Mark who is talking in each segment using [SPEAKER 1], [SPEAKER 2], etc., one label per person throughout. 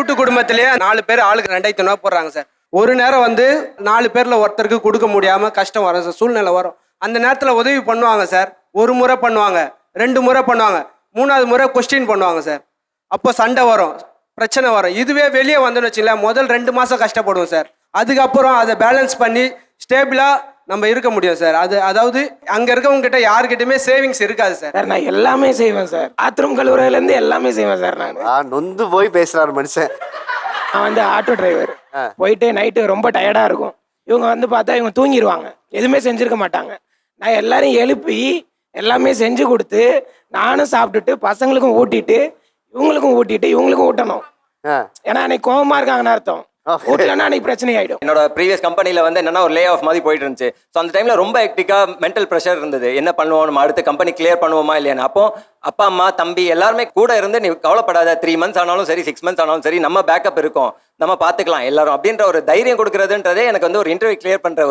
[SPEAKER 1] கூட்டு குடும்பத்திலேயே 4 பேர் ஆளுக்கு 2500 போடுறாங்க சார். ஒரு நேரம் வந்து 4 பேர்ல ஒருத்தருக்கு கொடுக்க முடியாம கஷ்டம் வரும் சார், சூழ்நிலை வரும். அந்த நேரத்தில் உதவி பண்ணுவாங்க சார். ஒரு முறை பண்ணுவாங்க, 2 முறை பண்ணுவாங்க, 3வது முறை கொஸ்டின் பண்ணுவாங்க சார். அப்போ சண்டை வரும், பிரச்சனை வரும். இதுவே வெளியே வந்துன்னு வச்சுங்களேன், முதல் 2 மாதம் கஷ்டப்படுவோம் சார். அதுக்கப்புறம் அதை பேலன்ஸ் பண்ணி ஸ்டேபிளாக நம்ம இருக்க முடியும் சார். அதாவது அங்கே இருக்கவங்க கிட்ட யாருக்கிட்டையுமே சேவிங்ஸ் இருக்காது சார்.
[SPEAKER 2] நான் எல்லாமே செய்வேன் சார், பாத்ரூம் கழுவுறதுலேருந்து எல்லாமே செய்வேன் சார். நான்
[SPEAKER 3] நொந்து போய் பேசுறாரு மனுஷன்.
[SPEAKER 2] நான் வந்து ஆட்டோ டிரைவர். போயிட்டு நைட்டு ரொம்ப டயர்டாக இருக்கும். இவங்க வந்து பார்த்தா இவங்க தூங்கிடுவாங்க, எதுவுமே செஞ்சுருக்க மாட்டாங்க. நான் எல்லாரையும் எழுப்பி எல்லாமே செஞ்சு கொடுத்து நானும் சாப்பிட்டுட்டு பசங்களுக்கும் ஊட்டிட்டு இவங்களுக்கும் ஊட்டிட்டு இவங்களுக்கும் ஊட்டணும். ஏன்னா அன்னைக்கு கோபமாக இருக்காங்கன்னு அர்த்தம். ஊட்டலன்னா அன்னைக்கு பிரச்சனை ஆகிடும்.
[SPEAKER 4] என்னோட ப்ரீவியஸ் கம்பெனியில் வந்து என்னன்னா ஒரு லே ஆஃப் மாதிரி போயிட்டு இருந்துச்சு. ஸோ அந்த டைமில் ரொம்ப ஹெக்டிக்காக மென்டல் ப்ரெஷர் இருந்தது. என்ன பண்ணுவோம், நம்ம அடுத்த கம்பெனி கிளியர் பண்ணுவோமா இல்லையான்னு. அப்போ அப்பா அம்மா தம்பி எல்லாருமே கூட இருந்து நீ கவலைப்படாத, 3 months ஆனாலும் சரி 6 months ஆனாலும் சரி நம்ம பேக்கப் இருக்கும், நம்ம பார்த்துக்கலாம் எல்லாரும் அப்படின்ற ஒரு தைரியம் கொடுக்கறதுன்றதே எனக்கு வந்து ஒரு இன்டர்வியூ கிளியர் பண்ணுற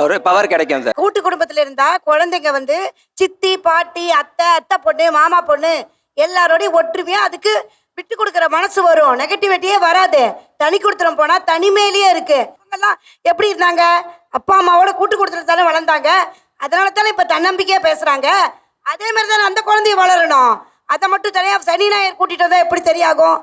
[SPEAKER 4] ஒரு பவர் கிடைக்கும் சார்.
[SPEAKER 5] கூட்டு குடும்பத்தில் இருந்தா குழந்தைங்க வந்து சித்தி பாட்டி அத்தை பொண்ணு மாமா பொண்ணு எல்லாரோடையும் ஒற்றுமையா அதுக்கு விட்டு கொடுக்குற மனசு வரும், நெகட்டிவிட்டியே வராது. தனி கொடுத்துரும் போனா தனிமையிலேயே இருக்கு. இவங்கெல்லாம் எப்படி இருந்தாங்க, அப்பா அம்மாவோட கூட்டு கொடுத்துறதால வளர்ந்தாங்க, அதனால தானே இப்ப தன்னம்பிக்கையா பேசுறாங்க. அதே மாதிரி தானே அந்த குழந்தைய வளரணும். அதை மட்டும் தனியா சனி ஞாயிறு கூட்டிட்டு வந்தா எப்படி சரியாகும்?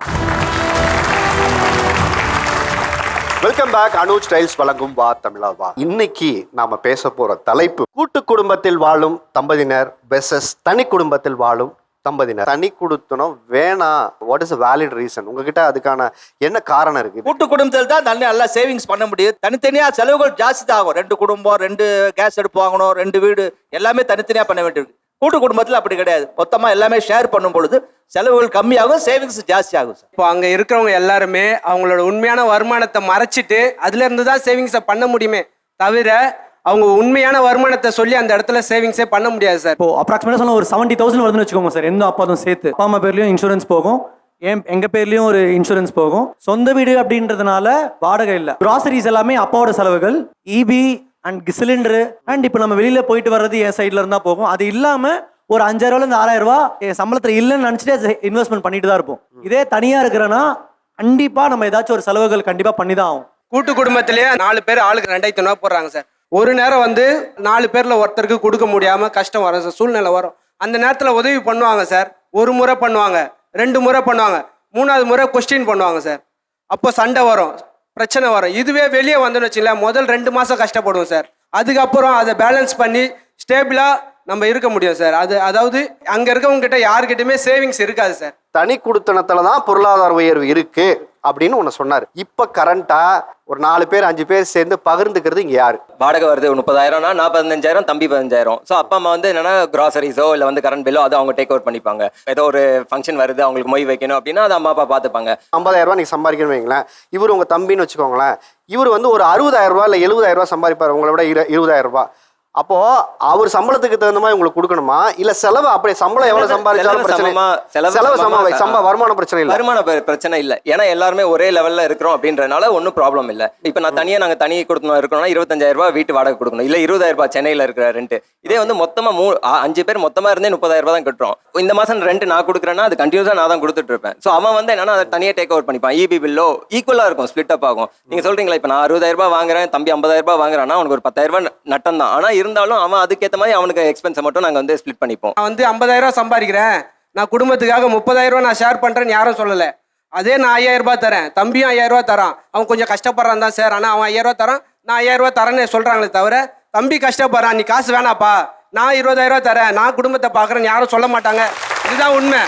[SPEAKER 3] Welcome back. அனுஜ் ஸ்டைல்ஸ் வழங்கும் வா தமிழா வா. இன்னைக்கு நாம பேச போற தலைப்பு கூட்டு குடும்பத்தில் வாழும் தம்பதியினர் வெர்சஸ் தனி குடும்பத்தில் வாழும் தம்பதியினர். தனி கொடுத்தனும் வேணாம், வாட் இஸ் வேலிட் ரீசன்? உங்ககிட்ட அதுக்கான என்ன காரணம் இருக்கு?
[SPEAKER 6] கூட்டு குடும்பத்தில் தான் நல்லா சேவிங்ஸ் பண்ண முடியும். தனித்தனியா செலவுகள் ஜாஸ்தி தான் ஆகும். 2 குடும்பம், 2 கேஸ் அடுப்பு வாங்கணும், 2 வீடு, எல்லாமே தனித்தனியா பண்ண வேண்டியிருக்கு. கூட்டு குடும்பத்தில் அப்படி கிடையாது. மொத்தமா எல்லாமே ஷேர் பண்ணும் பொழுது செலவுகள் கம்மியாகும், சேவிங்ஸ் ஜாஸ்தி ஆகும்.
[SPEAKER 1] இப்போ அங்கே இருக்கிறவங்க எல்லாருமே அவங்களோட உண்மையான வருமானத்தை மறைச்சிட்டு அதுல இருந்து தான் சேவிங்ஸை பண்ண முடியுமே தவிர அவங்க உண்மையான வருமானத்தை சொல்லி அந்த இடத்துல சேவிங்ஸே பண்ண முடியாது சார்.
[SPEAKER 7] இப்போ அப்ராக்சிமேட்டாக சொன்ன ஒரு 70,000 வருதுன்னு வச்சுக்கோங்க சார். எந்த அப்பாதும் சேர்த்து அப்பா அம்மா பேர்லயும் இன்சூரன்ஸ் போகும், எங்க பேர்லயும் ஒரு இன்சூரன்ஸ் போகும். சொந்த வீடு அப்படின்றதுனால வாடகை இல்லை, கிராசரிஸ் எல்லாமே அப்பாவோட செலவுகள், இபி அண்ட் சிலிண்டரு அண்ட் இப்போ நம்ம வெளியில போயிட்டு வர்றது என் சைட்ல இருந்தா போகும். அது இல்லாம ஒரு 5,000 6,000 ரூபாய் என் சம்பளத்துல இல்லைன்னு நினைச்சிட்டு இன்வெஸ்ட்மெண்ட் பண்ணிட்டு தான் இருப்போம். இதே தனியா இருக்கிறனா கண்டிப்பா நம்ம ஏதாச்சும் ஒரு செலவுகள் கண்டிப்பா பண்ணி தான் ஆகும்.
[SPEAKER 1] கூட்டு குடும்பத்திலேயே 4 பேர் ஆளுக்கு 2500 போடுறாங்க சார். ஒரு நேரம் வந்து 4 பேர்ல ஒருத்தருக்கு கொடுக்க முடியாம கஷ்டம் வரும் சார், சூழ்நிலை வரும். அந்த நேரத்தில் உதவி பண்ணுவாங்க சார். ஒரு முறை பண்ணுவாங்க, 2 முறை பண்ணுவாங்க, 3வது முறை கொஸ்டின் பண்ணுவாங்க சார். அப்போ சண்டை வரும், பிரச்சனை வரும். இதுவே வெளியே வந்துன்னு வச்சுங்களேன், முதல் 2 மாதம் கஷ்டப்படுவோம் சார். அதுக்கப்புறம் அதை பேலன்ஸ் பண்ணி ஸ்டேபிளாக நம்ம இருக்க முடியும் சார். அதாவது அங்கே இருக்கவங்க கிட்ட யாருக்கிட்டையுமே சேவிங்ஸ் இருக்காது சார்.
[SPEAKER 3] தனி குடுத்தனத்துல தான் பொருளாதார உயர்வு இருக்கு அப்படின்னு ஒன்று சொன்னார். இப்போ கரண்டா ஒரு 4 பேர் 5 பேர் சேர்ந்து பகிர்ந்துக்கிறது இங்கே யாரு?
[SPEAKER 4] வாடகை வருது 30,000னா நான் 15,000, தம்பி 15,000. ஸோ அப்பா அம்மா வந்து என்னன்னா கிராசரிஸோ இல்லை வந்து கரண்ட் பில்லோ அதை அவங்க டேக் ஓவர் பண்ணிப்பாங்க. ஏதோ ஒரு ஃபங்க்ஷன் வருது அவங்களுக்கு மொய் வைக்கணும் அப்படின்னா அது அம்மா அப்பா பார்த்துப்பாங்க.
[SPEAKER 3] 50,000 ரூபாய் நீங்கள் சம்பாதிக்கணும் வைங்களேன். இவர் உங்கள் தம்பின்னு வச்சுக்கோங்களேன். இவர் வந்து ஒரு 60,000 ரூபாய் இல்லை 70,000 ரூபாய் சம்பாதிப்பார், உங்களை விட 20,000 ரூபாய். அப்போ அவர் சம்பளத்துக்கு தகுந்த மாதிரி உங்களுக்கு கொடுக்கணுமா, இல்ல செலவு அப்படியே சம்பளம் எவ்வளவு சம்பாதிச்சாலும் வருமான பிரச்சனை இல்லை?
[SPEAKER 4] வருமான பிரச்சனை இல்லை, ஏன்னா எல்லாருமே ஒரே லெவல்ல இருக்கிறோம் அப்படின்றதுனால ஒன்றும் ப்ராப்ளம் இல்லை. இப்போ நான் நாங்க தனி கொடுக்கணும் இருக்கணும்னா 25,000 ரூபாய் வீட்டு வாடகை கொடுக்கணும், இல்ல 20,000 ரூபாய் சென்னையில இருக்கிற ரெண்ட். இதே வந்து மொத்தமா 5 பேர் மொத்தமா இருந்தே 30,000 ரூபாய் தான் கட்டுறோம். இந்த மாசம் ரெண்ட் நான் கொடுக்குறேன்னா அது கண்டினியூஸா நான் தான் கொடுத்துட்டு இருப்பேன். ஸோ அவன் வந்து என்னன்னா அதை தனியாக டேக் ஓவர் பண்ணிப்பான். இபி பில்லோ ஈக்குவலா இருக்கும், ஸ்பிளிட் அப் ஆகும். நீங்க சொல்றீங்களா இப்போ நான் 60,000 ரூபாய் வாங்குறேன், தம்பி 50,000 ரூபாய் வாங்குறான்னா அவனுக்கு ஒரு 10,000 ரூபாய் நட்டம் தான். ஆனா இருந்தாலும் அவன் அதுக்கேற்ற மாதிரி அவனுக்கு எக்ஸ்பென்ஸை மட்டும் நாங்கள் வந்து ஸ்பிளிட் பண்ணிப்போம்.
[SPEAKER 1] நான் வந்து 50,000 ரூபாய் சம்பாதிக்கிறேன், நான் குடும்பத்துக்காக 30,000 ரூபாய் நான் ஷேர் பண்றேன்னு யாரும் சொல்லலை. அதே நான் 5,000 ரூபாய் தரேன், தம்பியும் 5,000 ரூபாய் தரான். அவன் கொஞ்சம் கஷ்டப்படுறான் தான் சார், ஆனால் அவன் 5,000 ரூபாய் தரான், நான் 5,000 ரூபாய் தரேன்னு சொல்றாங்களே தவிர தம்பி கஷ்டப்படுறான் நீ காசு வேணாப்பா நான் 20,000 ரூபாய் தரேன் நான் குடும்பத்தை பார்க்குறேன்னு யாரும் சொல்ல மாட்டாங்க. இதுதான் உண்மை.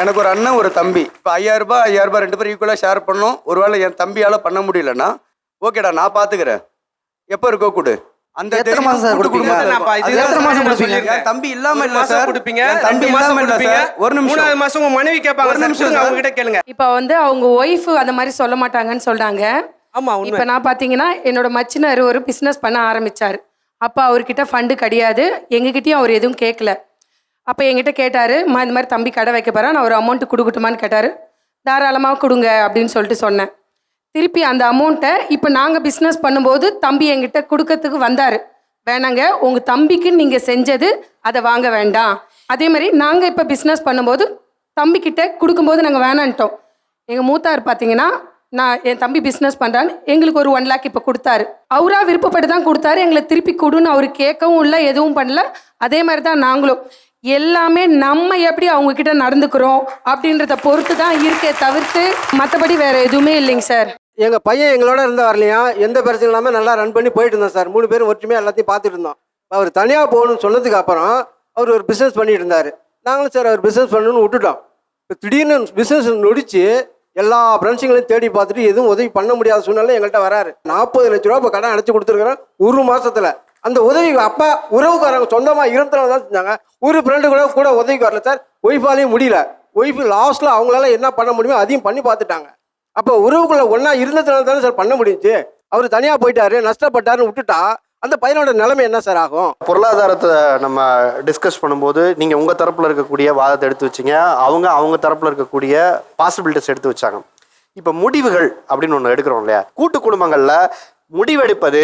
[SPEAKER 8] எனக்கு ஒரு அண்ணன் ஒரு தம்பி. இப்போ 5,000 ரூபாய் 2 பேரும் ஈக்குவலாக ஷேர் பண்ணோம். ஒருவேளை என் தம்பியால் பண்ண முடியலன்னா ஓகேடா நான் பார்த்துக்கிறேன், எப்போ இருக்கோ கொடு. அந்த
[SPEAKER 3] தம்பி இல்லாம இல்ல சார்,
[SPEAKER 8] தம்பி இல்லாம இல்ல சார். ஒரு நிமிஷம்,
[SPEAKER 1] 3வது மாசம் உங்க மனைவி கேட்பாங்க, அவங்க கிட்ட கேளுங்க.
[SPEAKER 9] இப்போ வந்து அவங்க ஒய்ஃப் அந்த மாதிரி சொல்ல மாட்டாங்கன்னு சொல்றாங்க.
[SPEAKER 1] ஆமா,
[SPEAKER 9] இப்போ நான் பாத்தீங்கன்னா என்னோட மச்சினார் ஒரு பிசினஸ் பண்ண ஆரம்பிச்சாரு. அப்போ அவர்கிட்ட ஃபண்டு கிடையாது, எங்ககிட்டயும் அவர் எதுவும் கேட்கல. அப்போ என்கிட்ட கேட்டாரு, இந்த மாதிரி தம்பி கடை வைக்க போறேன், நான் ஒரு அமௌண்ட் கொடுக்கட்டுமான்னு கேட்டாரு. தாராளமாக கொடுங்க அப்படின்னு சொல்லிட்டு சொன்னேன். திருப்பி அந்த அமௌண்ட்டை இப்போ நாங்கள் பிஸ்னஸ் பண்ணும்போது தம்பி என்கிட்ட கொடுக்கறதுக்கு வந்தார். வேணாங்க, உங்கள் தம்பிக்கு நீங்கள் செஞ்சது அதை வாங்க வேண்டாம். அதே மாதிரி நாங்கள் இப்போ பிஸ்னஸ் பண்ணும்போது தம்பிக்கிட்ட கொடுக்கும்போது நாங்கள் வேணான்ட்டோம். எங்கள் மூத்தார் பார்த்தீங்கன்னா என் தம்பி பிஸ்னஸ் பண்ணுறான்னு எங்களுக்கு ஒரு 1 lakh இப்போ கொடுத்தாரு. அவராக விருப்பப்பட்டு தான் கொடுத்தாரு. எங்களை திருப்பி கொடுன்னு அவர் கேட்கவும் இல்லை, எதுவும் பண்ணல. அதே மாதிரி தான் நாங்களும் எல்லாமே நம்ம எப்படி அவங்கக்கிட்ட நடந்துக்கிறோம் அப்படின்றத பொறுத்து தான் இருக்கே தவிர்த்து மற்றபடி வேறு எதுவுமே இல்லைங்க சார்.
[SPEAKER 1] எங்கள் பையன் எங்களோட இருந்த வரலையா எந்த பிரச்சனை இல்லாமல் நல்லா ரன் பண்ணி போயிட்டு இருந்தோம் சார். 3 பேரும் ஒற்றுமையாக எல்லாத்தையும் பார்த்துட்டு இருந்தோம். அவர் தனியாக போகணும்னு சொன்னதுக்கு அப்புறம் அவர் ஒரு பிஸ்னஸ் பண்ணிட்டு இருந்தார். நாங்களும் சார் அவர் பிஸ்னஸ் பண்ணணும்னு விட்டுட்டோம். இப்போ திடீர்னு பிஸ்னஸ் நொடிச்சு எல்லா ஃப்ரெண்ட்ஸுங்களையும் தேடி பார்த்துட்டு எதுவும் உதவி பண்ண முடியாத சூழ்நிலை எங்கள்கிட்ட வராரு. 40 லட்ச ரூபா இப்போ கடன் அடைச்சி கொடுத்துருக்குறோம் 1 மாதத்தில். அந்த உதவி அப்பா உறவுக்காரங்க சொந்தமாக இருந்தனால தான் செஞ்சாங்க. ஒரு ஃப்ரெண்டு கூட உதவிக்கு வரல சார். ஒய்ஃபாலையும் முடியல. ஒய்ஃபு லாஸ்ட்டில் அவங்களால என்ன பண்ண முடியுமோ அதையும் பண்ணி பார்த்துட்டாங்க. அப்போ உறவுக்குள்ள ஒன்றா இருந்ததுனால தானே சார் பண்ண முடிஞ்சுச்சு. அவர் தனியாக போயிட்டாரு, நஷ்டப்பட்டாருன்னு விட்டுட்டா அந்த பையனோட நிலைமை என்ன சார் ஆகும்?
[SPEAKER 3] பொருளாதாரத்தை நம்ம டிஸ்கஸ் பண்ணும்போது நீங்கள் உங்கள் தரப்பில் இருக்கக்கூடிய வாதத்தை எடுத்து வச்சிங்க, அவங்க தரப்பில் இருக்கக்கூடிய பாசிபிலிட்டிஸ் எடுத்து வச்சாங்க. இப்போ முடிவுகள் அப்படின்னு ஒன்று எடுக்கிறோம் இல்லையா, கூட்டு குடும்பங்களில் முடிவெடுப்பது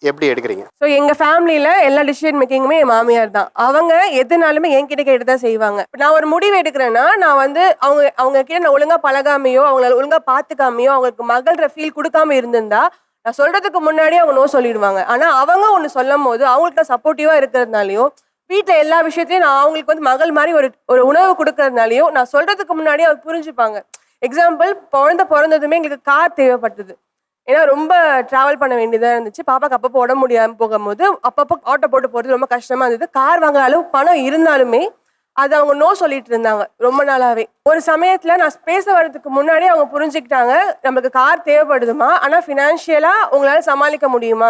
[SPEAKER 3] எப்படி எடுக்கிறீங்க?
[SPEAKER 10] ஸோ எங்கள் ஃபேமிலியில் எல்லா டிசிஷன் மேக்கிங்குமே என் மாமியார் தான். அவங்க எதுனாலுமே என்கிட்ட கேட்டு தான் செய்வாங்க. நான் ஒரு முடிவு எடுக்கிறேன்னா நான் வந்து அவங்க கிட்ட நான் ஒழுங்காக பழகாமையோ அவங்கள ஒழுங்காக பார்த்துக்காமையோ அவங்களுக்கு மகள்கிற ஃபீல் கொடுக்காம இருந்திருந்தா நான் சொல்கிறதுக்கு முன்னாடியே அவங்க நோ சொல்லிடுவாங்க. ஆனால் அவங்க ஒன்று சொல்லும் போது அவங்களுக்கு நான் சப்போர்ட்டிவாக இருக்கிறதுனாலையும் வீட்டில் எல்லா விஷயத்தையும் நான் அவங்களுக்கு வந்து மகள் மாதிரி ஒரு உணவு கொடுக்கறதுனாலையும் நான் சொல்கிறதுக்கு முன்னாடியே அவர் புரிஞ்சுப்பாங்க. எக்ஸாம்பிள், குழந்தை பிறந்ததுமே எங்களுக்கு கார் தேவைப்பட்டது. ஏன்னா ரொம்ப ட்ராவல் பண்ண வேண்டியதாக இருந்துச்சு. பாப்பாக்கு அப்பப்போ உடம்பு முடியாமல் போகும்போது அப்பப்போ ஆட்டோ போட்டு போகிறது ரொம்ப கஷ்டமாக இருந்தது. கார் வாங்குற அளவு பணம் இருந்தாலுமே அது அவங்க நோ சொல்லிட்டு இருந்தாங்க ரொம்ப நாளாவே. ஒரு சமயத்தில் நான் பேச வர்றதுக்கு முன்னாடியே அவங்க புரிஞ்சுக்கிட்டாங்க, நம்மளுக்கு கார் தேவைப்படுதுமா, ஆனால் ஃபினான்ஷியலாக உங்களால் சமாளிக்க முடியுமா,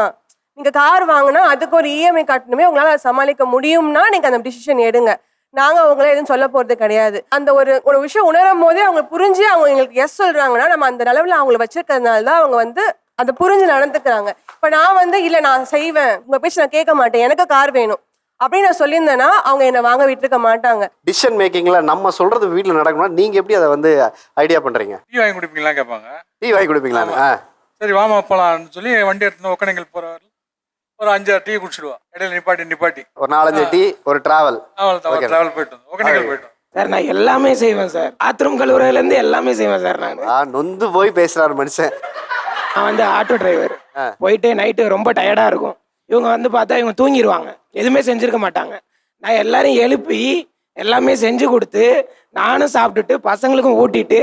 [SPEAKER 10] நீங்கள் கார் வாங்கினா அதுக்கு ஒரு இஎம்ஐ கட்டணுமே, உங்களால் அதை சமாளிக்க முடியும்னா நீங்கள் அந்த டிசிஷன் எடுங்க, நாங்கள் அவங்கள எதுவும் சொல்ல போகிறது கிடையாது. அந்த ஒரு விஷயம் உணரும் போதே அவங்க புரிஞ்சு அவங்க எங்களுக்கு எஸ் சொல்கிறாங்கன்னா நம்ம அந்த நிலவில் அவங்கள வச்சிருக்கிறதுனால தான் அவங்க வந்து அதை புரிஞ்சு நடந்துக்கிறாங்க. இப்போ நான் வந்து இல்லை நான் செய்வேன், உங்கள் பேச்சு நான் கேட்க மாட்டேன், எனக்கு கார் வேணும் அப்படின்னு நான் சொல்லியிருந்தேன்னா அவங்க என்னை வாங்க விட்டுருக்க மாட்டாங்க.
[SPEAKER 3] டிசிஷன் மேக்கிங்ல நம்ம சொல்றது வீட்டில் நடக்கணும்னா நீங்க எப்படி அதை வந்து ஐடியா பண்றீங்க?
[SPEAKER 11] டீ வாங்கி குடிப்பீங்களா கேட்பாங்க.
[SPEAKER 3] டீ வாங்கி கொடுப்பீங்களா?
[SPEAKER 11] சரி வாமா போகலான்னு சொல்லி வண்டி எடுத்து ஒக்கனைகள் போகிறவர் ஒரு 5-6 டீ குடிச்சிடுவா. இடையில நிப்பாட்டி
[SPEAKER 3] ஒரு 4-5 டீ ஒரு டிராவல்
[SPEAKER 11] டிராவல் போயிட்டு ஒக்கனைகள் போயிட்டோம்
[SPEAKER 2] சார். நான் எல்லாமே செய்வேன் சார். பாத்ரூம் கழுவுறதுலேருந்து எல்லாமே செய்வேன் சார். நான்
[SPEAKER 3] நொந்து போய் பேசுறாரு மனுஷன்.
[SPEAKER 2] நான் வந்து ஆட்டோ டிரைவர். போயிட்டு நைட்டு ரொம்ப டயர்டாக இருக்கும். இவங்க வந்து பார்த்தா இவங்க தூங்கிடுவாங்க, எதுவுமே செஞ்சுருக்க மாட்டாங்க. நான் எல்லாரையும் எழுப்பி எல்லாமே செஞ்சு கொடுத்து நானும் சாப்பிட்டுட்டு பசங்களுக்கும் ஊட்டிட்டு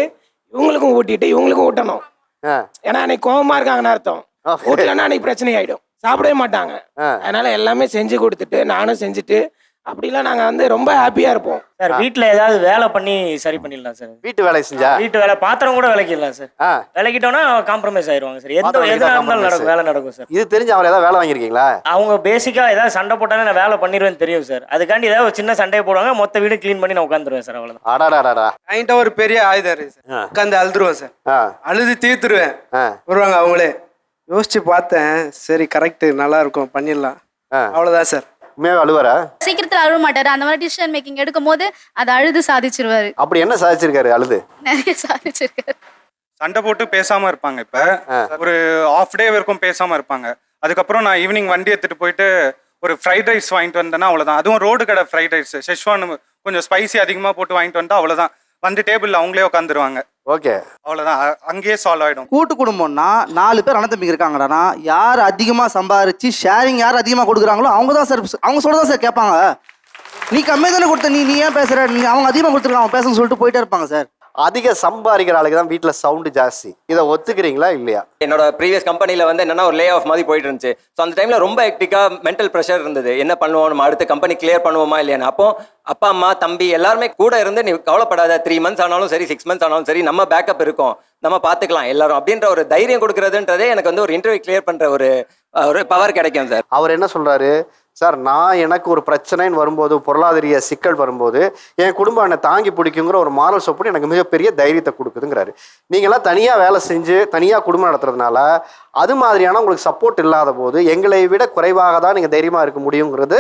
[SPEAKER 2] இவங்களுக்கும் ஊட்டிட்டு இவங்களுக்கும் ஊட்டணும். ஏன்னா அன்னைக்கு கோபமாக இருக்காங்கன்னு அர்த்தம். ஊட்டலன்னா அன்னைக்கு பிரச்சனை ஆகிடும், சாப்பிடவே மாட்டாங்க. அதனால எல்லாமே செஞ்சு கொடுத்துட்டு நானும் செஞ்சுட்டு அப்படிலாம் நாங்கள் வந்து ரொம்ப ஹாப்பியாக இருப்போம்
[SPEAKER 12] சார். வீட்டில் ஏதாவது வேலை பண்ணி சரி பண்ணிடலாம் சார்.
[SPEAKER 3] வீட்டு வேலை செஞ்சா
[SPEAKER 12] வீட்டு வேலை பாத்திரம் கூட விளக்கிடலாம் சார். விளக்கிட்டோன்னா காம்ப்ரமைஸ் ஆயிடுவாங்க சார். எதுனா இருந்தாலும் நடக்கும், வேலை நடக்கும் சார். இது
[SPEAKER 3] தெரிஞ்சு அவர் ஏதாவது வேலை வாங்கியிருக்கீங்களா?
[SPEAKER 12] அவங்க பேசிக்காக ஏதாவது சண்டை போட்டாலும் நான் வேலை பண்ணிடுவேன்னு தெரியும் சார். அதுக்காண்டி ஏதாவது ஒரு சின்ன சண்டையை போடுவாங்க, மொத்த வீடு க்ளீன் பண்ணி நான் உட்காந்துருவேன் சார். அவ்வளோதான்.
[SPEAKER 3] அடாடாடா,
[SPEAKER 1] என்கிட்ட ஒரு பெரிய ஆயுதம் இருக்கு சார். உட்காந்து அழுதுருவேன் சார். அழுது தீர்த்துருவேன். வருவாங்க அவங்களே. யோசிச்சு பார்த்தேன், சரி கரெக்ட், நல்லா இருக்கும், பண்ணிடலாம், அவ்வளோதான் சார்.
[SPEAKER 3] அழுவாரா?
[SPEAKER 13] சீக்கிரத்துல அழுவ மாட்டாரு. அந்த மாதிரி டிசிஷன் மேக்கிங் எடுக்கும் போது அதை அழுது சாதிச்சிருவாரு.
[SPEAKER 3] அப்படி என்ன சாதிச்சிருக்காரு? அழுது
[SPEAKER 13] நிறைய சாதிச்சிருக்காரு.
[SPEAKER 11] சண்டை போட்டு பேசாம இருப்பாங்க. இப்ப ஒரு ஆஃப் டே வரைக்கும் பேசாம இருப்பாங்க. அதுக்கப்புறம் நான் ஈவினிங் வண்டி எடுத்துட்டு போயிட்டு ஒரு ஃப்ரைட் ரைஸ் வாங்கிட்டு வந்தேன்னா அவ்வளவுதான். அதுவும் ரோடு கடை ஃப்ரைட் ரைஸ், ஷெஷ்வான் கொஞ்சம் ஸ்பைசி அதிகமா போட்டு வாங்கிட்டு வந்தா அவ்வளவுதான். வந்து டேபிள்ல அவங்களே உட்காந்துருவாங்க.
[SPEAKER 3] ஓகே,
[SPEAKER 11] அவ்வளவுதான், அங்கேயே சால்வ் ஆயிடும்.
[SPEAKER 6] கூட்டு குடும்பம்னா 4 பேர் அண்ணன் தம்பிங்க இருக்காங்கடானா, யார் அதிகமாக சம்பாரிச்சு ஷேரிங் யார் அதிகமாக கொடுக்குறாங்களோ அவங்க தான் சார், அவங்க சொல்லதான் சார் கேட்பாங்க. நீ கம்மியாக தானே கொடுத்த, நீ ஏன் பேசுற, நீ அவங்க அதிகமாக கொடுத்துருக்காங்க அவங்க பேசணும்னு சொல்லிட்டு போயிட்டே இருப்பாங்க சார்.
[SPEAKER 3] அதிக சம்பாதிக்கிற ஆளுக்கு தான் வீட்டில் சவுண்டு ஜாஸ்தி. இதை ஒத்துக்கிறீங்களா இல்லையா?
[SPEAKER 4] என்னோட ப்ரீவியஸ் கம்பெனியில் வந்து என்னன்னா ஒரு லே ஆஃப் மாதிரி போயிட்டு இருந்துச்சு. ஸோ அந்த டைமில் ரொம்ப ஹெக்டிக்காக மென்டல் ப்ரெஷர் இருந்தது. என்ன பண்ணுவோம், நம்ம அடுத்த கம்பெனி கிளியர் பண்ணுவோமா இல்லையான்னு. அப்போ அப்பா அம்மா தம்பி எல்லாருமே கூட இருந்து நீ கவலைப்படாத, 3 months ஆனாலும் சரி 6 months ஆனாலும் சரி நம்ம பேக்கப் இருக்கும், நம்ம பார்த்துக்கலாம் எல்லாரும் அப்படின்ற ஒரு தைரியம் கொடுக்குறதுன்றதே எனக்கு வந்து ஒரு இன்டர்வியூ கிளியர் பண்ணுற ஒரு பவர் கிடைக்கும் சார்.
[SPEAKER 3] அவர் என்ன சொல்றாரு சார், நான் எனக்கு ஒரு பிரச்சனைன்னு வரும்போது, பொருளாதார சிக்கல் வரும்போது என் குடும்பம் என்னை தாங்கி பிடிக்குங்கிற ஒரு மாரல் சப்போர்ட் எனக்கு மிகப்பெரிய தைரியத்தை கொடுக்குதுங்கிறாரு. நீங்களாம் தனியாக வேலை செஞ்சு தனியாக குடும்பம் நடத்துறதுனால அது மாதிரியான உங்களுக்கு சப்போர்ட் இல்லாத போது எங்களை விட குறைவாக தான் நீங்கள் தைரியமாக இருக்க முடியுங்கிறது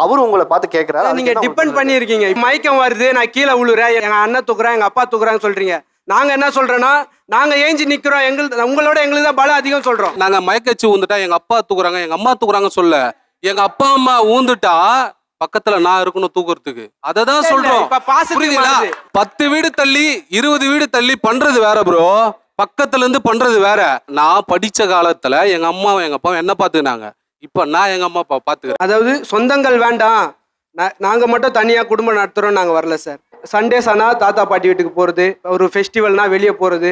[SPEAKER 3] அவர் உங்களை பார்த்து கேட்குறாரு.
[SPEAKER 1] நீங்கள் டிபெண்ட் பண்ணியிருக்கீங்க. மயக்கம் வருது, நான் கீழே விழுறேன், எங்கள் அண்ணன் தூக்குறேன், எங்கள் அப்பா தூக்குறான்னு சொல்கிறீங்க. நாங்கள் என்ன சொல்கிறோன்னா, நாங்கள் ஏஞ்சி நிற்கிறோம், உங்களோட எங்களுக்கு தான் பலம் அதிகம் சொல்கிறோம்.
[SPEAKER 14] நாங்கள் மயக்கச்சு ஊந்துட்டா எங்கள் அப்பா தூக்குறாங்க, எங்கள் அம்மா தூக்குறாங்க சொல்ல, எங்க அப்பா அம்மா ஊந்துட்டா பக்கத்துல நான் இருக்கணும் தூக்குறதுக்கு. அததான் சொல்றோம்.
[SPEAKER 1] இப்ப பாசிட்டிவ்
[SPEAKER 14] புரியுதுங்களா? 10 வீடு தள்ளி 20 வீடு தள்ளி பண்றது வேற ப்ரோ, பக்கத்துல இருந்து பண்றது வேற. நான் படிச்ச காலத்துல எங்க அம்மாவும் எங்க அப்பாவும் என்ன பாத்துக்கினாங்க, இப்ப நான் எங்க அம்மா அப்பா பாத்துக்கிறேன்.
[SPEAKER 1] அதாவது சொந்தங்கள் வேண்டாம், நாங்க மட்டும் தனியா குடும்பம் நடத்துறோம், நாங்க வரல சார். சண்டேஸ் ஆனா தாத்தா பாட்டி வீட்டுக்கு போறது, ஒரு ஃபெஸ்டிவல்னா வெளியே போறது,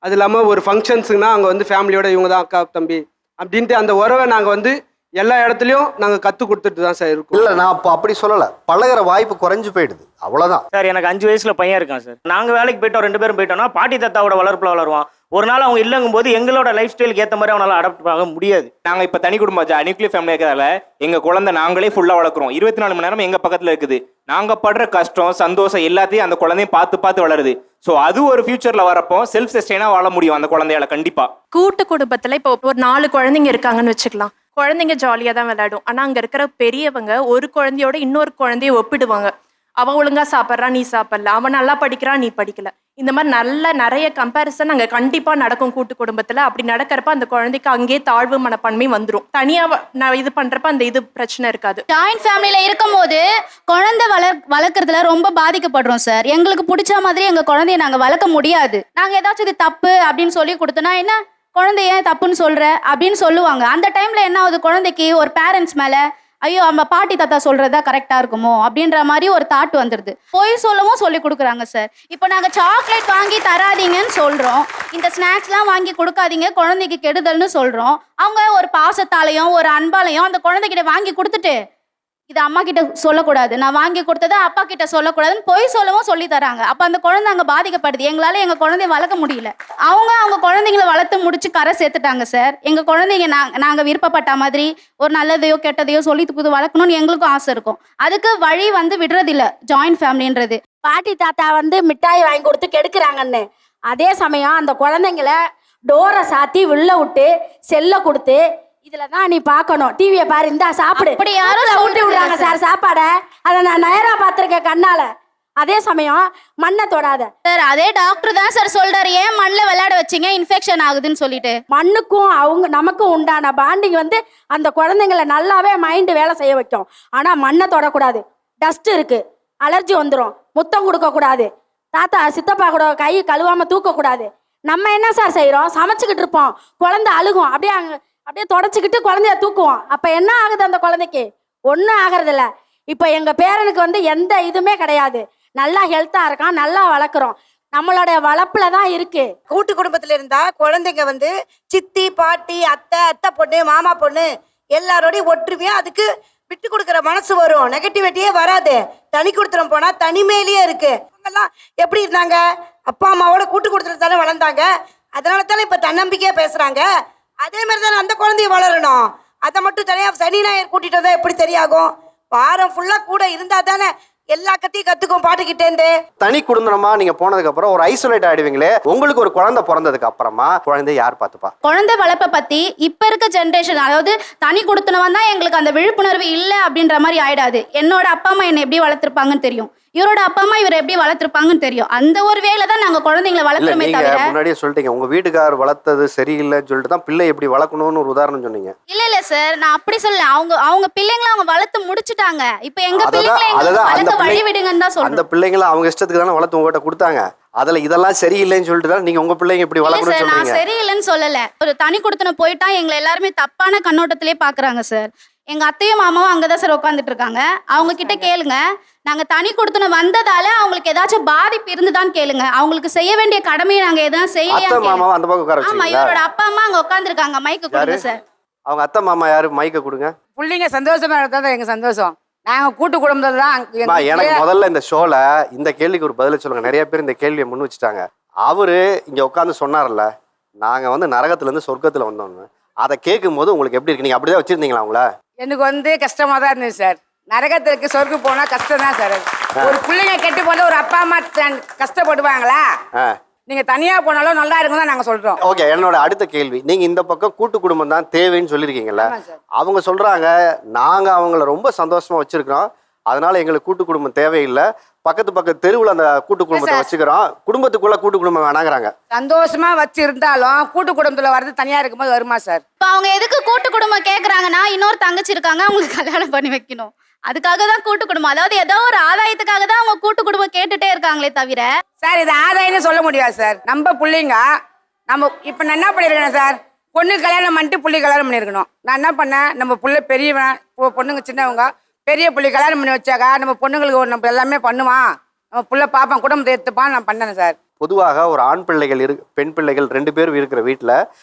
[SPEAKER 1] அது இல்லாம ஒரு ஃபங்க்ஷன்ஸுக்குனா அங்க வந்து ஃபேமிலியோட இவங்க தான் அக்கா தம்பி அப்படின்ட்டு அந்த உறவை நாங்க வந்து எல்லா இடத்துலயும் நாங்க கத்து கொடுத்துட்டு தான் சார் இருக்கோம்.
[SPEAKER 3] இல்ல நான் அப்போ அப்படி சொல்லல, பழகுற வாய்ப்பு குறைஞ்சு போயிடுது, அவ்வளவுதான்.
[SPEAKER 12] சார் எனக்கு 5 வயசுல பையன் இருக்கான் சார். நாங்க வேலைக்கு போயிட்டோம், 2 பேரும் போயிட்டோம்னா பாட்டி தாத்தாவோட வளர்ப்புல வளருவான். ஒரு நாள் அவங்க இல்லங்கும் போது எங்களோட லைஃப் ஸ்டைலுக்கு ஏற்ற மாதிரி அவனால அடாப்ட் ஆக முடியாது.
[SPEAKER 15] நாங்க இப்ப தனி குடும்பம் நியூக்ளியர் ஃபேமிலி இருக்கிறதால எங்க குழந்தை நாங்களே ஃபுல்லா வளர்க்குறோம். 24 மணி நேரம் எங்க பக்கத்துல இருக்குது. நாங்க படுற கஷ்டம் சந்தோஷம் எல்லாத்தையும் அந்த குழந்தையும் பார்த்து வளருது. ஸோ அது ஒரு ஃபியூச்சர்ல வரப்போ செல்ஃப் சஸ்டெயினா வாழ முடியும் அந்த குழந்தையால கண்டிப்பா.
[SPEAKER 16] கூட்டு குடும்பத்துல இப்போ ஒரு 4 குழந்தைங்க இருக்காங்கன்னு வச்சுக்கலாம். குழந்தைங்க ஜாலியாக தான் விளையாடும். ஆனால் அங்கே இருக்கிற பெரியவங்க ஒரு குழந்தையோட இன்னொரு குழந்தைய ஒப்பிடுவாங்க. அவன் ஒழுங்கா சாப்பிட்றான், நீ சாப்பிடல. அவன் நல்லா படிக்கிறான், நீ படிக்கல. இந்த மாதிரி நிறைய கம்பேரிசன் அங்கே கண்டிப்பாக நடக்கும் கூட்டு குடும்பத்தில். அப்படி நடக்கிறப்ப அந்த குழந்தைக்கு அங்கேயே தாழ்வு மனப்பான்மை வந்துடும். தனியாக நான் இது பண்ணுறப்ப அந்த இது பிரச்சனை இருக்காது.
[SPEAKER 13] ஜாயிண்ட் ஃபேமிலியில் இருக்கும்போது குழந்தை வளர்க்குறதுல ரொம்ப பாதிக்கப்படுறோம் சார். எங்களுக்கு பிடிச்ச மாதிரி எங்கள் குழந்தைய நாங்கள் வளர்க்க முடியாது. நாங்கள் ஏதாச்சும் இது தப்பு அப்படின்னு சொல்லி கொடுத்தோன்னா என்ன குழந்தைய தப்புன்னு சொல்ற அப்படின்னு சொல்லுவாங்க. அந்த டைம்ல என்ன ஆகுது, குழந்தைக்கு ஒரு பேரண்ட்ஸ் மேல ஐயோ நம்ம பாட்டி தாத்தா சொல்றதா கரெக்டா இருக்குமோ அப்படின்ற மாதிரி ஒரு தாட் வந்துடுது. பொய் சொல்லவும் சொல்லி கொடுக்குறாங்க சார். இப்போ நாங்க சாக்லேட் வாங்கி தராதீங்கன்னு சொல்றோம், இந்த ஸ்நாக்ஸ்லாம் வாங்கி கொடுக்காதீங்க குழந்தைக்கு கெடுதல்னு சொல்றோம். அவங்க ஒரு பாசத்தாலையும் ஒரு அன்பாலையும் அந்த குழந்தைகிட்ட வாங்கி கொடுத்துட்டு இது அம்மா கிட்ட சொல்லக்கூடாது, நான் வாங்கி கொடுத்ததை அப்பா கிட்ட சொல்லக்கூடாதுன்னு பொய் சொல்லவும் சொல்லி தராங்க. அப்ப அந்த குழந்தை அங்க பாதிக்கப்படுது. எங்களால எங்க குழந்தைய வளர்க்க முடியல. அவங்க குழந்தைங்களை வளர்த்து முடிச்சு கரை சேர்த்துட்டாங்க சார். எங்க குழந்தைங்க நாங்க விருப்பப்பட்ட மாதிரி ஒரு நல்லதையோ கெட்டதையோ சொல்லி புது வளர்க்கணும்னு எங்களுக்கும் ஆசை இருக்கும். அதுக்கு வழி வந்து விடுறதில்ல ஜாயிண்ட் ஃபேமிலின்றது.
[SPEAKER 5] பாட்டி தாத்தா வந்து மிட்டாய் வாங்கி கொடுத்து கெடுக்கிறாங்கன்னு, அதே சமயம் அந்த குழந்தைங்களை டோரை சாத்தி உள்ள விட்டு செல்ல கொடுத்து இதுல தான் நீ பார்க்கணும், டிவியை பாரு, இந்தா சாப்பிடு,
[SPEAKER 13] அப்படி யாரும்
[SPEAKER 5] ஊட்டி விடுறாங்க சார் சாப்பாடை. அதை நான் நேரா பார்த்துருக்கேன் கண்ணால. அதே சமயம் மண்ணை தொடாத
[SPEAKER 13] சார். அதே டாக்டர் தான் சார் சொல்றாரு, ஏன் மண்ணில் விளையாட வச்சீங்க இன்ஃபெக்ஷன் ஆகுதுன்னு சொல்லிட்டு.
[SPEAKER 5] மண்ணுக்கும் நமக்கும் உண்டான பாண்டிங் வந்து அந்த குழந்தைங்களை நல்லாவே மைண்டு வேலை செய்ய வைக்கும். ஆனா மண்ணை தொடக்கூடாது, டஸ்ட் இருக்கு, அலர்ஜி வந்துடும். முத்தம் கொடுக்கக்கூடாது, தாத்தா சித்தப்பா கூட கை கழுவாம தூக்கக்கூடாது. நம்ம என்ன சார் செய்யறோம், சமைச்சுக்கிட்டு இருப்போம், குழந்தை அழுகும், அப்படியே தொடச்சிக்கிட்டு குழந்தைய தூக்குவோம். அப்ப என்ன ஆகுது, அந்த குழந்தைக்கு ஒன்றும் ஆகிறதில்ல. இப்போ எங்க பேரனுக்கு வந்து எந்த இதுவுமே கிடையாது, நல்லா ஹெல்த்தா இருக்கான், நல்லா வளர்க்குறோம். நம்மளோட வளர்ப்புல தான் இருக்கு. கூட்டு குடும்பத்துல இருந்தா குழந்தைங்க வந்து சித்தி பாட்டி அத்தை பொண்ணு மாமா பொண்ணு எல்லாரோடையும் ஒற்றுமையா அதுக்கு விட்டு கொடுக்குற மனசு வரும், நெகட்டிவிட்டியே வராது. தனி கொடுத்துரும் போனா தனிமையிலேயே இருக்கு. இவங்கெல்லாம் எப்படி இருந்தாங்க, அப்பா அம்மாவோட கூட்டு கொடுத்துட்டு வளர்ந்தாங்க, அதனால தானே இப்ப தன்னம்பிக்கையா பேசுறாங்க. அதே மாதிரி தானே அந்த குழந்தைய வளரணும். அதை மட்டும் தனியா சனி ஞாயிறு கூட்டிட்டு வந்தா எப்படி சரியாகும்? வாரம் ஃபுல்லா கூட இருந்தா தானே எல்லா கத்தையும் கத்துக்கும் பாட்டுக்கிட்டேந்து.
[SPEAKER 3] தனி குடும்பமா நீங்க போனதுக்கு அப்புறம் ஒரு ஐசோலேட் ஆயிடுவீங்களே. உங்களுக்கு ஒரு குழந்தை பிறந்ததுக்கு அப்புறமா குழந்தைய யார் பார்த்துப்பா?
[SPEAKER 13] குழந்தை வளர்ப்பை பத்தி இப்ப இருக்க ஜென்ரேஷன், அதாவது தனி கொடுத்தனவன் தான் எங்களுக்கு அந்த விழிப்புணர்வு இல்லை அப்படின்ற மாதிரி ஆயிடாது. என்னோட அப்பா அம்மா என்னை எப்படி வளர்த்துருப்பாங்கன்னு தெரியும், இவரோட அப்பா அம்மா இவரை எப்படி வளர்த்துருப்பாங்கன்னு தெரியும். அந்த ஒரு வேலை தான் நாங்க குழந்தைங்களை வளர்த்துறோமே தவிர.
[SPEAKER 3] முன்னாடியே சொல்லிட்டீங்க உங்க வீட்டுக்காரர் வளர்த்தது சரியில்லைன்னு சொல்லிட்டு தான் பிள்ளை எப்படி வளர்க்கணும்னு ஒரு உதாரணம் சொன்னீங்க.
[SPEAKER 13] இல்ல சார், நான் அப்படி சொல்ல. அவங்க பிள்ளைங்களை அவங்க வளர்த்து முடிச்சுட்டாங்க. இப்ப எங்க பிள்ளைங்களை வளர்க்க வழி விடுங்கன்னு தான் சொல்றேன்.
[SPEAKER 3] அந்த பிள்ளைங்களை அவங்க இஷ்டத்துக்கு தானே வளர்த்து உங்ககிட்ட கொடுத்தாங்க. அதுல இதெல்லாம் சரியில்லைன்னு சொல்லிட்டு தான் நீங்க உங்க பிள்ளைங்க இப்படி வளர்க்கணும்னு சொல்றீங்க.
[SPEAKER 13] நான் சரியில்லைன்னு சொல்லல. ஒரு தனி கொடுத்தன போயிட்டா எங்களை எல்லாருமே தப்பான கண்ணோட்டத்திலே பாக்குறாங்க சார். எங்க அத்தையும் மாமாவும் அங்கதான் சார் உட்காந்துட்டு இருக்காங்க. அவங்க கிட்ட கேளுங்க, நாங்க தனி கொடுத்தன வந்ததால அவங்களுக்கு ஏதாச்சும் பாதிப்பு இருந்துதான் கேளுங்க. அவங்களுக்கு செய்ய வேண்டிய கடமையை நாங்க எதாவது செய்யலையா? ஆமா, இவரோட அப்பா அம்மா அங்க உட்காந்துருக்காங்க. மைக்கு கொடுங்க சார்.
[SPEAKER 3] அவங்க அத்தை மாமா யாரு? மைக்க கொடுங்க.
[SPEAKER 17] பிள்ளைங்க சந்தோஷமா இருந்தா எங்க சந்தோஷம். நாங்க கூட்டு குடும்பம் தான்.
[SPEAKER 3] எனக்கு முதல்ல இந்த ஷோல இந்த கேள்விக்கு ஒரு பதில சொல்லுங்க. நிறைய பேர் இந்த கேள்வியை முன் வச்சுட்டாங்க. அவரு இங்க உட்காந்து சொன்னார்ல, நாங்க வந்து நரகத்துல இருந்து சொர்க்கத்துல வந்தோம்னு. அதை கேட்கும் போது உங்களுக்கு எப்படி இருக்கு? நீங்க அப்படிதான் வச்சிருந்தீங்களா அவங்கள?
[SPEAKER 17] எனக்கு வந்து கஷ்டமா தான் இருந்துச்சு சார். நரகத்துக்கு சொர்க்கு போனா கஷ்டம் தான் சார். ஒரு பிள்ளைங்க கெட்டு போனா ஒரு அப்பா அம்மா கஷ்டப்படுவாங்களா? நீங்க தனியா போனாலும் நல்லா இருக்கும் தான் நாங்க சொல்றோம்.
[SPEAKER 3] ஓகே, என்னோட அடுத்த கேள்வி, நீங்க இந்த பக்கம் கூட்டு குடும்பம் தான் தேவைன்னு சொல்லிருக்கீங்கல்ல, அவங்க சொல்றாங்க நாங்க அவங்கள ரொம்ப சந்தோஷமா வச்சிருக்கிறோம், அதனால எங்களுக்கு கூட்டு குடும்பம் தேவையில்லை, பக்கத்து தெருவுல அந்த கூட்டு குடும்பத்தை வச்சுக்கிறோம், குடும்பத்துக்குள்ள கூட்டு குடும்பம் வேணாங்கிறாங்க.
[SPEAKER 17] சந்தோஷமா வச்சிருந்தாலும் கூட்டு குடும்பத்துல வரது தனியா இருக்கும்போது வருமா சார்?
[SPEAKER 13] இப்ப அவங்க எதுக்கு கூட்டு குடும்பம் கேக்குறாங்கன்னா, இன்னொரு தங்கச்சி இருக்காங்க, அவங்களுக்கு கல்யாணம் பண்ணி வைக்கணும். அதுக்காக தான் கூட்டு குடும்பம். அதாவது ஏதோ ஒரு ஆதாயத்துக்காக தான் அவங்க கூட்டு குடும்பம் கேட்டுட்டே இருக்காங்களே தவிர.
[SPEAKER 17] சார் இது ஆதாயம்னு சொல்ல முடியாது சார். நம்ம பிள்ளைங்க நம்ம இப்போ நான் என்ன பண்ணியிருக்கேன் சார், பொண்ணு கல்யாணம் பண்ணிட்டு புள்ளி கல்யாணம் பண்ணியிருக்கணும். நான் என்ன பண்ணேன், நம்ம பிள்ளை பெரியவன், பொண்ணுங்க சின்னவங்க, பெரிய புள்ளி கல்யாணம் பண்ணி வச்சாக்கா நம்ம பொண்ணுங்களுக்கு நம்ம எல்லாமே பண்ணுவான், நம்ம பிள்ளை பார்ப்பான், குடும்பத்தை எடுத்துப்பான். நான் பண்ணேன் சார்.
[SPEAKER 3] பொதுவாக ஒரு ஆண் பிள்ளைகள் பெண் பிள்ளைகள் 2 பேரும் இருக்கிற வீட்டில்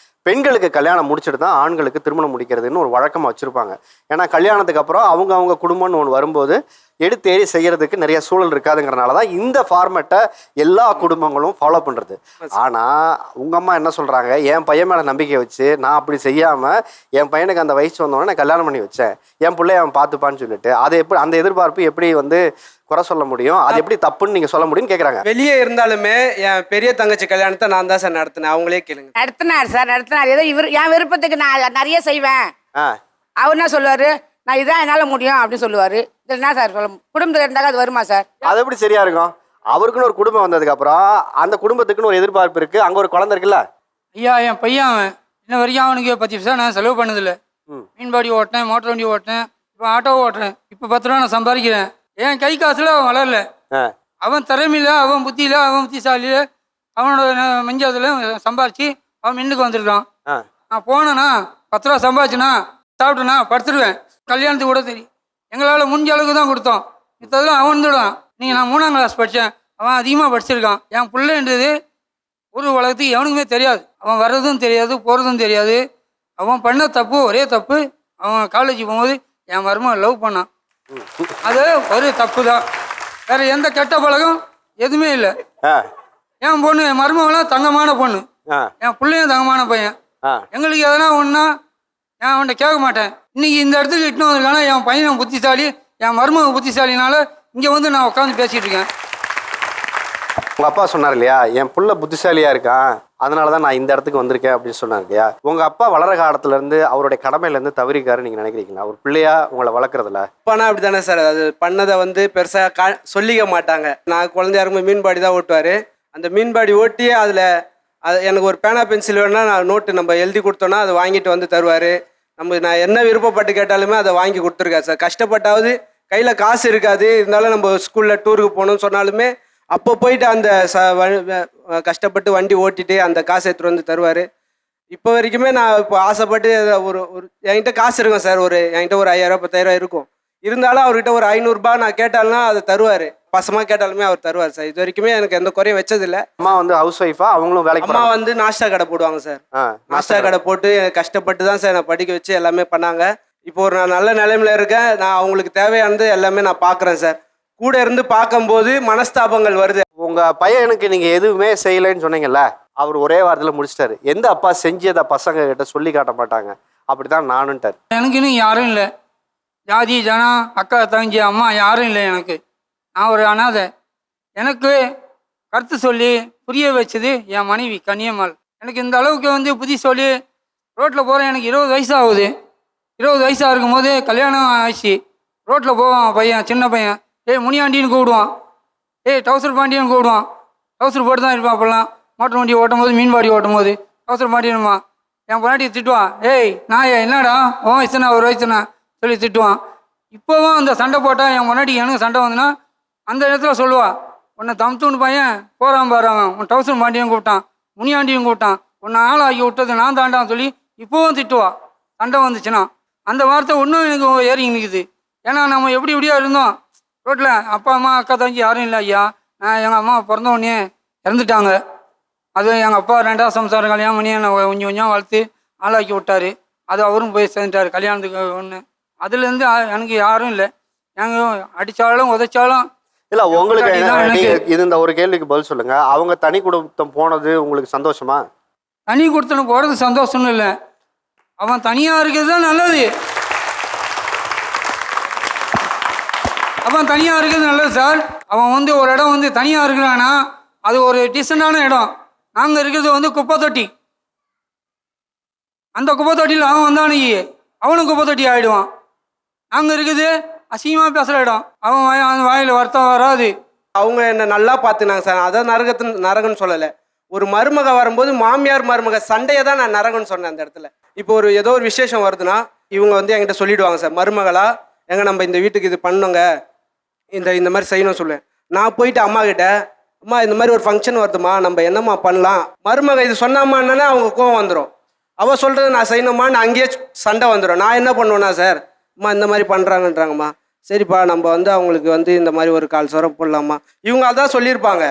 [SPEAKER 3] பெண்களுக்கு கல்யாணம் முடிச்சுட்டு தான் ஆண்களுக்கு திருமணம் முடிக்கிறதுன்னு ஒரு வழக்கமாக வச்சுருப்பாங்க. ஏன்னா கல்யாணத்துக்கு அப்புறம் அவங்க குடும்பம்னு ஒன்று வரும்போது எடுத்தேறி செய்கிறதுக்கு நிறைய சூழல் இருக்காதுங்கிறனால தான் இந்த ஃபார்மேட்டை எல்லா குடும்பங்களும் ஃபாலோ பண்ணுறது. ஆனால் உங்கள் அம்மா என்ன சொல்கிறாங்க, என் பையன் மேலே நம்பிக்கை வச்சு நான் அப்படி செய்யாமல் என் பையனுக்கு அந்த வயசு வந்தோடனே நான் கல்யாணம் பண்ணி வச்சேன், என் பிள்ளைய அவன் பார்த்துப்பான்னு சொல்லிட்டு அதை எப்படி அந்த எதிர்பார்ப்பு எப்படி குறை சொல்ல முடியும், அது எப்படி தப்புன்னு நீங்கள் சொல்ல முடியும்னு கேட்குறாங்க.
[SPEAKER 1] வெளியே இருந்தாலுமே என் பெரிய தங்கச்சி கல்யாணத்தை நான் தான் சார் நடத்தினேன். அவங்களே கேளுங்க.
[SPEAKER 17] நடத்தினார் சார், நடத்தினார். ஏதோ என் விருப்பத்துக்கு நான் நிறைய செய்வேன். அவர் என்ன சொல்லுவார், நான் இதான் என்னால் முடியும் அப்படின்னு சொல்லுவார். இது என்ன சார் சொல்ல, குடும்பத்தில் இருந்தாலும் அது வருமா சார்?
[SPEAKER 3] அது எப்படி சரியா இருக்கும்? அவருக்குன்னு ஒரு குடும்பம் வந்ததுக்கு அப்புறம் அந்த குடும்பத்துக்குன்னு ஒரு எதிர்பார்ப்பு இருக்கு. அங்க ஒரு குழந்தை இருக்குல்ல.
[SPEAKER 18] ஐயா என் பையன் அவன் இன்ன வரைக்கும் அவனுக்கு 10 பைசா நான் செலவு பண்ணதில்லை. மீன்பாடி ஓட்டினேன், மோட்டர் வண்டி ஓட்டினேன், இப்போ ஆட்டோ ஓட்டுறேன். இப்போ 10 ரூபா நான் சம்பாதிக்கிறேன். என் கை காசுல அவன் வளரல. அவன் திறமையில, அவன் புத்தியில, அவன் புத்திசாலியில, அவனோட மஞ்சத்துல சம்பாரிச்சு அவன் மின்னுக்கு வந்திருக்கான். நான் போனேன்னா 10 ரூபா சம்பாதிச்சுனா சாப்பிட்டேன்னா படுத்துருவேன். கல்யாணத்துக்கு கூட தெரியும் எங்களால் முடிஞ்ச அளவுக்கு தான் கொடுத்தோம். மித்ததெல்லாம் அவன் வந்துடுவான். நீங்கள் நான் 3ஆம் கிளாஸ் படித்தேன், அவன் அதிகமாக படிச்சிருக்கான். என் பிள்ளைன்றது ஒரு உலகத்துக்கு எவனுக்குமே தெரியாது. அவன் வர்றதும் தெரியாது, போகிறதும் தெரியாது. அவன் பண்ண தப்பு ஒரே தப்பு, அவன் காலேஜ் போகும்போது என் மருமகன் லவ் பண்ணான். அது ஒரு தப்பு தான், வேற எந்த கெட்ட பழகம் எதுவுமே இல்லை. என் பொண்ணு என் மருமகளாம் தங்கமான பொண்ணு, என் பிள்ளையும் தங்கமான பையன். எங்களுக்கு எதனா ஒன்றா நான் அவன்கிட்ட கேட்க மாட்டேன். இன்னைக்கு இந்த இடத்துக்கு இட்டுன்னு வந்திருக்கானா என் பையன் புத்திசாலி, என் மருமகன் புத்திசாலினால இங்கே வந்து நான் உட்காந்து பேசிட்டு இருக்கேன்.
[SPEAKER 3] உங்க அப்பா சொன்னார் இல்லையா, என் புள்ள புத்திசாலியா இருக்கான், அதனால தான் நான் இந்த இடத்துக்கு வந்திருக்கேன் அப்படின்னு சொன்னார் இல்லையா. உங்க அப்பா வளர காலத்துல இருந்து அவருடைய கடமையில இருந்து தவறிக்காரு நீங்க நினைக்கிறீங்களா? ஒரு பிள்ளையா உங்களை வளர்க்குறதுல
[SPEAKER 1] அப்பானா அப்படி தானே சார், அது பண்ணதை பெருசா சொல்லிக்க மாட்டாங்க. நான் குழந்தையா இருக்கும்போது மீன்பாடி தான் ஓட்டுவாரு. அந்த மீன்பாடி ஓட்டி அதில் எனக்கு ஒரு பேனா பென்சில் வேணும்னா நான் நோட்டு நம்ம எழுதி கொடுத்தோன்னா அதை வாங்கிட்டு வந்து தருவார். நான் என்ன விருப்பப்பட்டு கேட்டாலுமே அதை வாங்கி கொடுத்துருக்காரு சார். கஷ்டப்பட்டாவது கையில் காசு இருக்காது, இருந்தாலும் நம்ம ஸ்கூலில் டூருக்கு போகணும்னு சொன்னாலுமே அப்போ போயிட்டு அந்த கஷ்டப்பட்டு வண்டி ஓட்டிட்டு அந்த காசை எடுத்துகிட்டு வந்து தருவார். இப்போ வரைக்குமே நான் இப்போ ஆசைப்பட்டு ஒரு என்கிட்ட காசு இருக்கும் சார், என்கிட்ட ஒரு 5000 10,000 இருக்கும். இருந்தாலும் அவர்கிட்ட ஒரு 500 ரூபாய் நான் கேட்டாலும் அதை தருவார். பசமாக கேட்டாலுமே அவர் தருவார் சார். இது வரைக்குமே எனக்கு எந்த குறையும் வச்சதில்லை.
[SPEAKER 3] அம்மா ஹவுஸ் ஒய்ஃபா, அவங்களும் வேலைக்கு
[SPEAKER 1] அம்மா நாஷ்டா கடை போடுவாங்க சார். நாஷ்டா கடை போட்டு கஷ்டப்பட்டு தான் சார் நான் படிக்க வச்சு எல்லாமே பண்ணாங்க. இப்போ நான் நல்ல நிலைமையில இருக்கேன். நான் அவங்களுக்கு தேவையானது எல்லாமே நான் பார்க்குறேன் சார். கூட இருந்து பார்க்கும்போது மனஸ்தாபங்கள் வருது.
[SPEAKER 3] உங்க பையனுக்கு நீங்க எதுவுமே செய்யலைன்னு சொன்னீங்கல்ல, அவர் ஒரே வாரத்தில் முடிச்சிட்டாரு. எந்த அப்பா செஞ்சதை பசங்க கிட்ட சொல்லி காட்ட மாட்டாங்க, அப்படிதான் நானுன்ட்டார்.
[SPEAKER 18] எனக்கு இன்னும் யாரும் இல்லை, ஜாதி ஜனம் அக்கா தங்கச்சி அம்மா யாரும் இல்லை எனக்கு. நான் ஒரு அனாதை. எனக்கு கருத்து சொல்லி புரிய வச்சது என் மனைவி கன்னியம்மாள். எனக்கு இந்த அளவுக்கு புத்தி சொல்லி ரோட்டில் போகிறேன். எனக்கு 20 வயசு ஆகுது. 20 வயசாக இருக்கும்போது கல்யாணம் ஆயிடுச்சு. ரோட்டில் போவான் பையன், சின்ன பையன், முனியாண்டின்னு கூப்பிடுவான், டவுசர் பாண்டியன்னு கூப்பிடுவான். டவுசர் போட்டு தான் இருப்பான். அப்போல்லாம் மோட்டர் வண்டி ஓட்டும் போது, மீன்பாடி ஓட்டும் போது டவுசர் பாண்டியனுமா. என் பொண்டாட்டியை திட்டுவான், நான் என்னடா ஓ வயசுனா ஒரு வயசுனா சொல்லி திட்டுவான். இப்போவும் அந்த சண்டை போட்டால் என் பொண்டாட்டி எனக்கு சண்டை வந்துன்னா அந்த இடத்துல சொல்லுவா, உன்னை தம்தூன்னு பையன் போகிறான் பாரு, அவன் உன் டவுசர் பாண்டியும் கூப்பிட்டான், முனியாண்டியும் கூப்பிட்டான், உன்னை ஆளாக்கி விட்டது நான் தாண்டான்னு சொல்லி இப்போவும் திட்டுவா சண்டை வந்துச்சுன்னா. அந்த வார்த்தை இன்னும் எனக்கு ஏறி நிற்குது. ஏன்னா நம்ம எப்படியா இருந்தோம் ரோட்டில். அப்பா அம்மா அக்கா தங்கச்சி யாரும் இல்லை ஐயா. நான் எங்கள் அம்மா பிறந்த உடனே இறந்துட்டாங்க. அது எங்கள் அப்பா 2ஆவது சம்சாரம் கல்யாணம் பண்ணி என்னை கொஞ்சம் கொஞ்சம் வளர்த்து ஆளாக்கி விட்டார். அது அவரும் போய் சேர்ந்துட்டார் கல்யாணத்துக்கு ஒன்று. அதுலேருந்து எனக்கு யாரும் இல்லை. நாங்கள் அடித்தாலும் உதைச்சாலும்
[SPEAKER 3] இல்லை. உங்களுக்கு இந்த ஒரு கேள்விக்கு பதில் சொல்லுங்க. அவங்க தனி குடும்பம் போனது உங்களுக்கு சந்தோஷமா?
[SPEAKER 18] தனி குடும்பம் போகிறது சந்தோஷம்னு இல்லை, அவன் தனியாக இருக்கிறது தான் நல்லது. அவன் தனியாக இருக்கிறது நல்லது சார். அவன் ஒரு இடம் தனியாக இருக்கிறான்னா அது ஒரு டீசெண்டான இடம். நாங்கள் இருக்கிறது குப்பை தொட்டி. அந்த குப்பை தொட்டியில் அவன் வந்தானுக்கு அவனும் குப்பை தொட்டி ஆகிடுவான். நாங்கள் இருக்குது அசிங்கமாக பேசுகிற இடம். அவன் வாயில் வருத்தம் வராது.
[SPEAKER 1] அவங்க என்னை நல்லா பார்த்துனாங்க சார். அதான் நரகன்னு சொல்லலை. ஒரு மருமக வரும்போது மாமியார் மருமக சண்டையை தான் நான் நரகன்னு சொன்னேன் அந்த இடத்துல. இப்போ ஏதோ ஒரு விசேஷம் வருதுன்னா இவங்க என்கிட்ட சொல்லிடுவாங்க சார், மருமகளா எங்க நம்ம இந்த வீட்டுக்கு இது பண்ணுங்க, இந்த மாதிரி செய்யணும் சொல்லுவேன். நான் போயிட்டு அம்மா கிட்ட, அம்மா இந்த மாதிரி ஒரு ஃபங்க்ஷன் வருதுமா, நம்ம என்னம்மா பண்ணலாம், மருமக இது சொன்னாமான்னா அவங்க கோவம் வந்துடும். அவள் சொல்கிறது நான் செய்யணுமான்னு அங்கேயே சண்டை வந்துடும். நான் என்ன பண்ணுவேன்னா, சார் அம்மா இந்த மாதிரி பண்ணுறாங்கன்றாங்கம்மா, சரிப்பா நம்ம வந்து அவங்களுக்கு இந்த மாதிரி ஒரு கால் சவரம் போடலாமா, இவங்க அதான் சொல்லியிருப்பாங்க,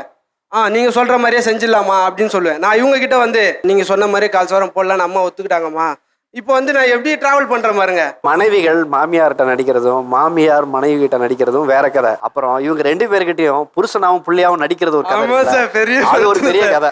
[SPEAKER 1] நீங்கள் சொல்கிற மாதிரியே செஞ்சிடலாமா அப்படின்னு சொல்லுவேன். நான் இவங்ககிட்ட நீங்கள் சொன்ன மாதிரியே கால் சவரம் போடலான்னு அம்மா ஒத்துக்கிட்டாங்கம்மா. இப்போ நான் எப்படி ட்ராவல் பண்ணுற மாதிரிங்க.
[SPEAKER 3] மனைவிகள் மாமியார்கிட்ட நடிக்கிறதும் மாமியார் மனைவி கிட்ட நடிக்கிறதும் வேற கதை. அப்புறம் இவங்க 2 பேர்கிட்டயும் புருஷனாவும் புள்ளியாவும் நடிக்கிறது ஒரு கதை.
[SPEAKER 1] ஆமாம் சார், பெரிய
[SPEAKER 3] அது ஒரு பெரிய கதை.